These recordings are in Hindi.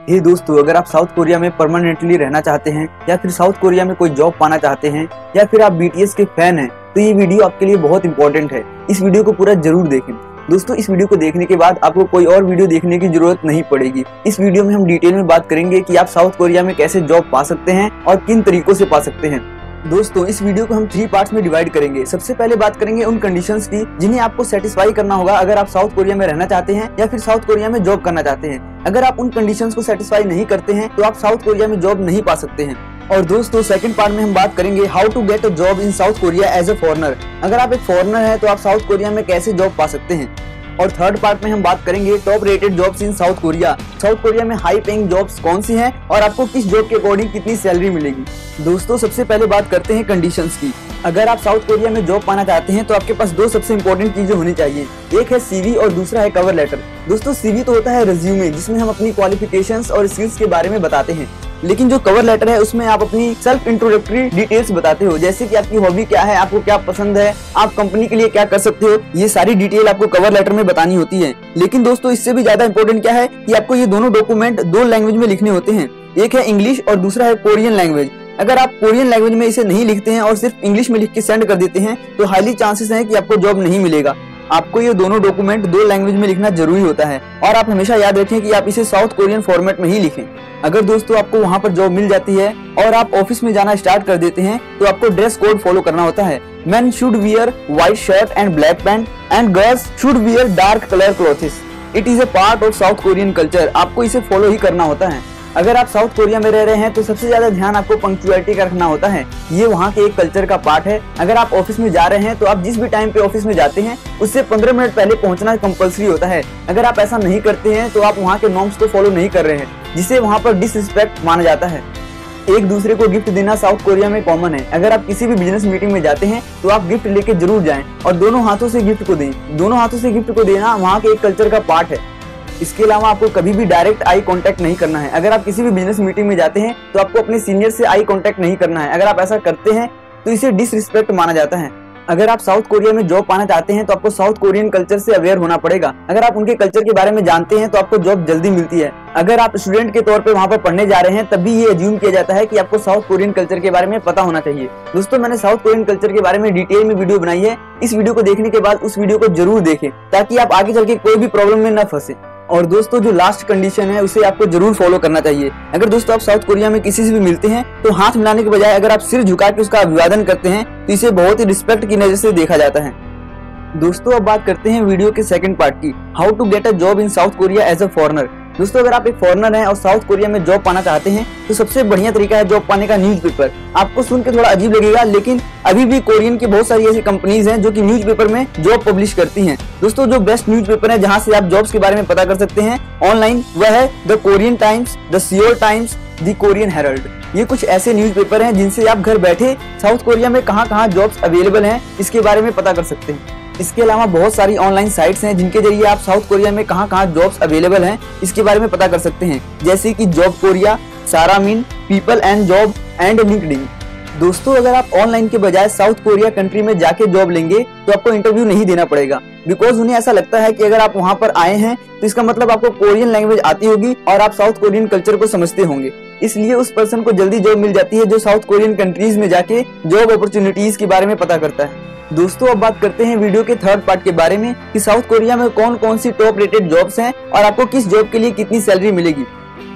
ये दोस्तों, अगर आप साउथ कोरिया में परमानेंटली रहना चाहते हैं या फिर साउथ कोरिया में कोई जॉब पाना चाहते हैं या फिर आप बीटीएस के फैन हैं तो ये वीडियो आपके लिए बहुत इंपॉर्टेंट है। इस वीडियो को पूरा जरूर देखें। दोस्तों, इस वीडियो को देखने के बाद आपको कोई और वीडियो देखने की जरूरत नहीं पड़ेगी। इस वीडियो में हम डिटेल में बात करेंगे कि आप साउथ कोरिया में कैसे जॉब पा सकते हैं और किन तरीकों से पा सकते हैं। दोस्तों, इस वीडियो को हम 3 पार्ट्स में डिवाइड करेंगे। सबसे पहले बात करेंगे उन कंडीशंस की जिन्हें आपको सेटिस्फाई करना होगा अगर आप साउथ कोरिया में रहना चाहते हैं या फिर साउथ कोरिया में जॉब करना चाहते हैं। अगर आप उन कंडीशंस को सेटिस्फाई नहीं करते हैं तो आप साउथ कोरिया में जॉब नहीं पा सकते हैं। और दोस्तों, सेकंड पार्ट में हम बात करेंगे how to get a job in South Korea as a foreigner. अगर आप एक फॉरेनर हैं तो आप साउथ कोरिया में कैसे जॉब पा सकते हैं। और थर्ड पार्ट में हम बात करेंगे top rated jobs in South Korea. South Korea में हाई पेइंग जॉब्स कौन सी हैं और आपको किस जॉब के अकॉर्डिंग कितनी सैलरी मिलेगी। दोस्तों, सबसे पहले बात करते हैं कंडीशंस की। अगर आप साउथ कोरिया में जॉब पाना चाहते हैं तो आपके पास 2 सबसे इंपॉर्टेंट चीजें होनी चाहिए। एक है सीवी और दूसरा है कवर लेटर। दोस्तों, सीवी तो होता है रिज्यूमे जिसमें हम अपनी क्वालिफिकेशंस और स्किल्स के बारे में बताते हैं, लेकिन जो कवर लेटर है उसमें आप अपनी सेल्फ इंट्रोडक्टरी डिटेल्स बताते हो, जैसे कि आपकी हॉबी क्या है, आपको क्या पसंद है, आप कंपनी के लिए क्या कर सकते हो। ये सारी डिटेल आपको कवर लेटर में बतानी होती है। लेकिन दोस्तों, इससे भी ज्यादा इंपॉर्टेंट क्या है कि आपको ये दोनों डॉक्यूमेंट 2 लैंग्वेज में लिखने होते हैं। एक है इंग्लिश और दूसरा है कोरियन लैंग्वेज। अगर आप कोरियन लैंग्वेज में इसे नहीं लिखते हैं और सिर्फ इंग्लिश में लिख के सेंड कर देते हैं तो हाईली चांसेस हैं कि आपको जॉब नहीं मिलेगा। आपको ये दोनों डॉक्यूमेंट 2 लैंग्वेज में लिखना जरूरी होता है और आप हमेशा याद रखें कि आप इसे साउथ कोरियन फॉर्मेट में ही लिखें। अगर दोस्तों आपको वहाँ पर जॉब मिल जाती है और आप ऑफिस में जाना स्टार्ट कर देते हैं तो आपको ड्रेस कोड फॉलो करना होता है। Main should wear white shirt and black pant and girls should wear dark colour clothes. It is a part of south Korean culture. आपको इसे फॉलो ही करना होता है। अगर आप साउथ कोरिया में रह रहे हैं तो सबसे ज्यादा ध्यान आपको पंक्चुअलिटी का रखना होता है। ये वहाँ के एक कल्चर का पार्ट है। अगर आप ऑफिस में जा रहे हैं तो आप जिस भी टाइम पे ऑफिस में जाते हैं उससे 15 मिनट पहले पहुंचना कंपल्सरी होता है। अगर आप ऐसा नहीं करते हैं तो आप वहाँ के नॉर्म्स को फॉलो नहीं कर रहे हैं, जिसे वहाँ पर डिसरिस्पेक्ट माना जाता है। एक दूसरे को गिफ्ट देना साउथ कोरिया में कॉमन है। अगर आप किसी भी बिजनेस मीटिंग में जाते हैं तो आप गिफ्ट लेके जरूर जाएं और दोनों हाथों से गिफ्ट को दें। दोनों हाथों से गिफ्ट को देना वहाँ के एक कल्चर का पार्ट है। इसके अलावा आपको कभी भी डायरेक्ट आई कांटेक्ट नहीं करना है। अगर आप किसी भी बिजनेस मीटिंग में जाते हैं तो आपको अपने सीनियर से आई कांटेक्ट नहीं करना है। अगर आप ऐसा करते हैं तो इसे डिसरिस्पेक्ट माना जाता है। अगर आप साउथ कोरिया में जॉब पाना चाहते हैं तो आपको साउथ कोरियन कल्चर से अवेयर होना पड़ेगा। अगर आप उनके कल्चर के बारे में जानते हैं तो आपको जॉब जल्दी मिलती है। अगर आप स्टूडेंट के तौर पे वहाँ पर पढ़ने जा रहे हैं तब भी ये अज्यूम किया जाता है कि आपको साउथ कोरियन कल्चर के बारे में पता होना चाहिए। दोस्तों, मैंने साउथ कोरियन कल्चर के बारे में डिटेल में वीडियो बनाई है। इस वीडियो को देखने के बाद उस वीडियो को जरूर देखें ताकि आप आगे चल के कोई भी प्रॉब्लम में न फंसे। और दोस्तों, जो लास्ट कंडीशन है उसे आपको जरूर फॉलो करना चाहिए। अगर दोस्तों आप साउथ कोरिया में किसी से भी मिलते हैं तो हाथ मिलाने के बजाय अगर आप सिर झुका के उसका अभिवादन करते हैं तो इसे बहुत ही रिस्पेक्ट की नजर से देखा जाता है। दोस्तों, अब बात करते हैं वीडियो के सेकंड पार्ट की, how to get a job in South Korea as a foreigner. दोस्तों, अगर आप एक फॉरेनर हैं और साउथ कोरिया में जॉब पाना चाहते हैं तो सबसे बढ़िया तरीका है जॉब पाने का न्यूज़पेपर। आपको सुन के थोड़ा अजीब लगेगा, लेकिन अभी भी कोरियन की बहुत सारी ऐसी कंपनीज हैं जो कि न्यूज़पेपर में जॉब पब्लिश करती हैं। दोस्तों, जो बेस्ट न्यूज़पेपर है जहां से आप जॉब्स के बारे में पता कर सकते हैं ऑनलाइन, वह है the Korean Times, the Seoul Times, the Korean Herald. ये कुछ ऐसे न्यूज़पेपर हैं जिनसे आप घर बैठे साउथ कोरिया में कहां जॉब्स अवेलेबल हैं इसके बारे में पता कर सकते हैं। इसके अलावा बहुत सारी ऑनलाइन साइट्स हैं जिनके जरिए आप साउथ कोरिया में कहां जॉब्स अवेलेबल हैं इसके बारे में पता कर सकते हैं, जैसे कि job Korea, Saramin, people and job and LinkedIn. दोस्तों, अगर आप ऑनलाइन के बजाय साउथ कोरिया कंट्री में जाके जॉब लेंगे तो आपको इंटरव्यू नहीं देना पड़ेगा, बिकॉज उन्हें ऐसा लगता है कि अगर आप वहां पर आए हैं तो इसका मतलब आपको कोरियन लैंग्वेज आती होगी और आप साउथ कोरियन कल्चर को समझते होंगे। इसलिए उस पर्सन को जल्दी जॉब मिल जाती है जो साउथ कोरियन कंट्रीज में जाके जॉब अपॉर्चुनिटीज के बारे में पता करता है। दोस्तों, अब बात करते हैं वीडियो के थर्ड पार्ट के बारे में कि साउथ कोरिया में कौन कौन सी टॉप रेटेड जॉब्स हैं और आपको किस जॉब के लिए कितनी सैलरी मिलेगी।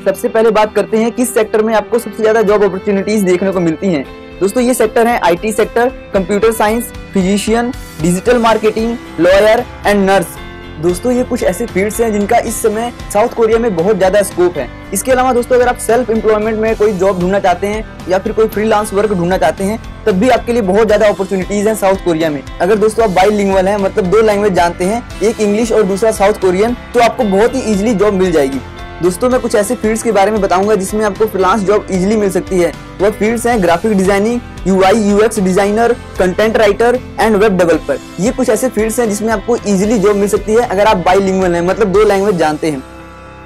सबसे पहले बात करते हैं किस सेक्टर में आपको सबसे ज्यादा जॉब अपॉर्चुनिटीज देखने को मिलती हैं। दोस्तों, ये सेक्टर है IT sector, computer science, physician, digital marketing, lawyer and nurse. दोस्तों, ये कुछ ऐसे फील्ड्स हैं जिनका इस समय साउथ कोरिया में बहुत ज्यादा स्कोप है। इसके अलावा दोस्तों, अगर आप सेल्फ एम्प्लॉयमेंट में कोई जॉब ढूंढना चाहते हैं या फिर कोई फ्रीलांस वर्क ढूंढना चाहते हैं तब भी आपके लिए बहुत ज्यादा अपॉर्चुनिटीज हैं साउथ कोरिया में। अगर दोस्तों आप बाइलिंगुअल हैं, मतलब 2 लैंग्वेज जानते हैं, एक इंग्लिश और दूसरा साउथ कोरियन, तो आपको बहुत ही इजीली जॉब मिल जाएगी। दोस्तों, मैं कुछ ऐसे फील्ड्स के बारे में बताऊंगा जिसमें आपको फ्रीलांस जॉब इजीली मिल सकती है। वह फील्ड्स हैं graphic designing, UI UX designer, content writer and web developer. ये कुछ ऐसे फील्ड्स हैं जिसमें आपको इजीली जॉब मिल सकती है अगर आप बाइलिंगुअल हैं, मतलब 2 लैंग्वेज जानते हैं।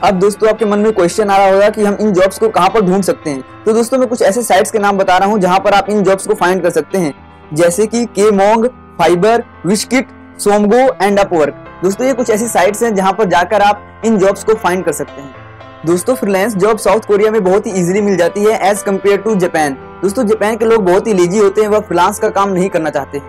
अब दोस्तों, आपके मन में क्वेश्चन आ रहा होगा कि हम इन जॉब्स को कहां पर ढूंढ सकते हैं। तो दोस्तों, मैं कुछ ऐसे साइट्स के नाम बता रहा हूं जहां पर आप इन जॉब्स को फाइंड कर सकते हैं, जैसे कि केमोंग, फाइबर, विशकिट, सोमगो एंड अपवर्क। दोस्तों, ये कुछ ऐसी साइट्स हैं जहां पर जाकर आप इन जॉब्स को फाइंड कर सकते हैं। दोस्तों फ्रीलांस जॉब साउथ कोरिया में बहुत ही इजीली मिल जाती है एज कम्पेयर टू जापान। दोस्तों जापान के लोग बहुत ही लेजी होते हैं, वह फ्रीलांस का काम नहीं करना चाहते।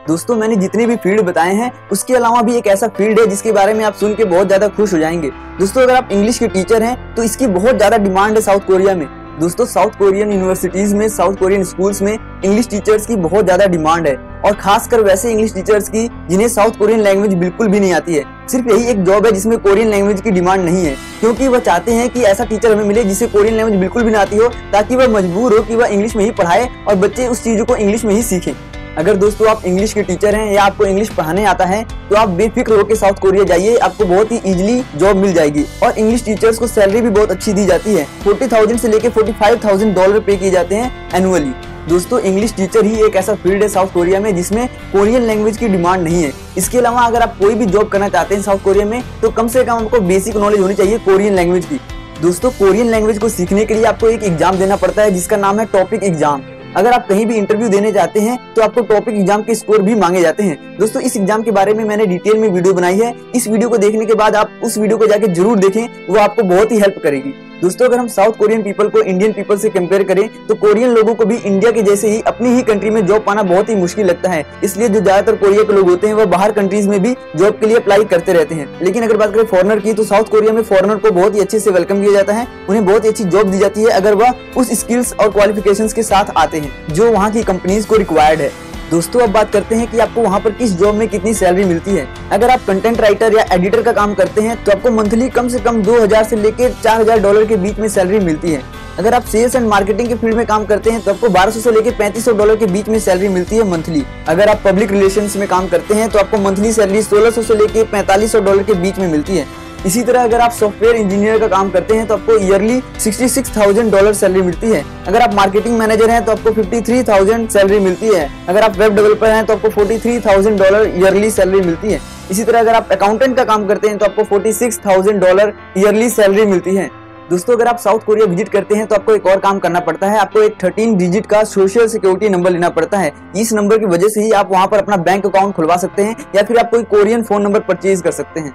दोस्तों मैंने जितने भी फील्ड बताए हैं उसके अलावा भी एक ऐसा फील्ड है जिसके बारे में आप सुन के बहुत ज्यादा खुश हो जाएंगे। दोस्तों अगर आप इंग्लिश के टीचर हैं तो इसकी बहुत ज्यादा डिमांड है साउथ कोरिया में। दोस्तों साउथ कोरियन यूनिवर्सिटीज में, साउथ कोरियन स्कूल्स में इंग्लिश टीचर्स की बहुत ज्यादा डिमांड है, और खासकर वैसे इंग्लिश टीचर्स की जिन्हें साउथ कोरियन लैंग्वेज बिल्कुल भी नहीं आती है। सिर्फ यही एक जॉब है जिसमें कोरियन लैंग्वेज की डिमांड नहीं है, क्योंकि वह चाहते हैं कि ऐसा टीचर हमें मिले जिसे कोरियन लैंग्वेज बिल्कुल भी ना आती हो, ताकि वह मजबूर हो कि वह इंग्लिश में ही पढ़ाए और बच्चे उस चीजों को इंग्लिश में ही सीखें। अगर दोस्तों आप इंग्लिश के टीचर हैं या आपको इंग्लिश पढ़ाने आता है तो आप बेफिक्र होकर साउथ कोरिया जाइए, आपको बहुत ही इजीली जॉब मिल जाएगी। और इंग्लिश टीचर्स को सैलरी भी बहुत अच्छी दी जाती है, 40,000 से लेके $45,000 पे किए जाते हैं एनुअली। दोस्तों इंग्लिश टीचर ही एक ऐसा फील्ड है साउथ कोरिया में जिसमें कोरियन लैंग्वेज की डिमांड नहीं है। इसके अलावा अगर आप कोई भी जॉब करना चाहते हैं साउथ कोरिया में तो कम से कम आपको बेसिक नॉलेज होनी चाहिए कोरियन लैंग्वेज की। दोस्तों कोरियन लैंग्वेज को सीखने के लिए आपको एक एग्जाम देना पड़ता है जिसका नाम है टॉपिक एग्जाम। अगर आप कहीं भी इंटरव्यू देने जाते हैं तो आपको टॉपिक एग्जाम के स्कोर भी मांगे जाते हैं। दोस्तों इस एग्जाम के बारे में मैंने डिटेल में वीडियो बनाई है, इस वीडियो को देखने के बाद आप उस वीडियो को जाके जरूर देखें, वो आपको बहुत ही हेल्प करेगी। दोस्तों अगर हम साउथ कोरियन पीपल को इंडियन पीपल से कंपेयर करें तो कोरियन लोगों को भी इंडिया के जैसे ही अपनी ही कंट्री में जॉब पाना बहुत ही मुश्किल लगता है। इसलिए जो ज्यादातर कोरिया के लोग होते हैं वह बाहर कंट्रीज में भी जॉब के लिए अप्लाई करते रहते हैं। लेकिन अगर बात करें फॉरेनर की तो साउथ कोरिया में फॉरेनर को बहुत ही अच्छे से वेलकम किया जाता है, उन्हें बहुत ही अच्छी जॉब दी जाती है अगर वह उस स्किल्स और क्वालिफिकेशंस के साथ आते हैं जो वहाँ की कंपनीज को रिक्वायर्ड है। दोस्तों अब बात करते हैं कि आपको वहाँ पर किस जॉब में कितनी सैलरी मिलती है। अगर आप कंटेंट राइटर या एडिटर का काम करते हैं तो आपको मंथली कम से कम 2,000 से लेकर $4,000 के बीच में सैलरी मिलती है। अगर आप सेल्स एंड मार्केटिंग के फील्ड में काम करते हैं तो आपको 1200 से लेकर $3,500 के बीच में सैलरी मिलती है मंथली। अगर आप पब्लिक रिलेशंस में काम करते हैं तो आपको मंथली सैलरी 1,600 से लेकर $4,500 के बीच में मिलती है। इसी तरह अगर आप सॉफ्टवेयर इंजीनियर का काम करते हैं तो आपको ईयरली $66,000 सैलरी मिलती है। अगर आप मार्केटिंग मैनेजर हैं तो आपको 53,000 सैलरी मिलती है। अगर आप वेब डेवलपर हैं तो आपको $43,000 ईयरली सैलरी मिलती है। इसी तरह अगर आप अकाउंटेंट का काम करते हैं तो आपको $46,000 ईयरली सैलरी मिलती है। दोस्तों अगर आप साउथ कोरिया विजिट करते हैं तो आपको एक और काम करना पड़ता है, आपको एक 13 डिजिट का सोशल सिक्योरिटी नंबर लेना पड़ता है। इस नंबर की वजह से ही आप वहां पर अपना बैंक अकाउंट खुलवा सकते हैं या फिर आप कोई कोरियन फोन नंबर परचेज कर सकते हैं।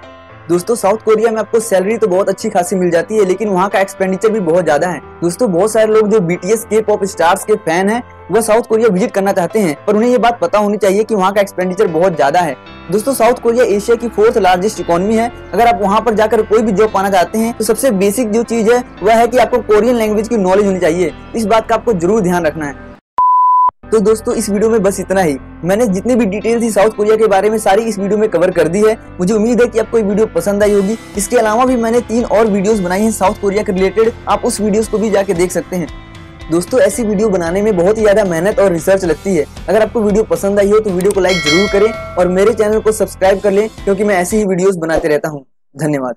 दोस्तों साउथ कोरिया में आपको सैलरी तो बहुत अच्छी खासी मिल जाती है, लेकिन वहाँ का एक्सपेंडिचर भी बहुत ज्यादा है। दोस्तों बहुत सारे लोग जो BTS के पॉप स्टार्स के फैन हैं वह साउथ कोरिया विजिट करना चाहते हैं, पर उन्हें ये बात पता होनी चाहिए कि वहाँ का एक्सपेंडिचर बहुत ज्यादा है। दोस्तों साउथ कोरिया एशिया की 4th लार्जेस्ट इकोनॉमी है। अगर आप वहाँ पर जाकर कोई भी जॉब पाना चाहते हैं तो सबसे बेसिक जो चीज है वह है कि आपको कोरियन लैंग्वेज की नॉलेज होनी चाहिए। इस बात का आपको जरूर ध्यान रखना है। तो दोस्तों इस वीडियो में बस इतना ही। मैंने जितनी भी डिटेल थी साउथ कोरिया के बारे में सारी इस वीडियो में कवर कर दी है। मुझे उम्मीद है कि आपको ये वीडियो पसंद आई होगी। इसके अलावा भी मैंने 3 और वीडियोस बनाई हैं साउथ कोरिया के रिलेटेड, आप उस वीडियोस को भी जाके देख सकते हैं। दोस्तों ऐसी वीडियो बनाने में बहुत ही ज्यादा मेहनत और रिसर्च लगती है। अगर आपको वीडियो पसंद आई हो तो वीडियो को लाइक जरूर करें और मेरे चैनल को सब्सक्राइब कर लें, क्योंकि मैं ऐसी ही वीडियोस बनाते रहता हूँ। धन्यवाद।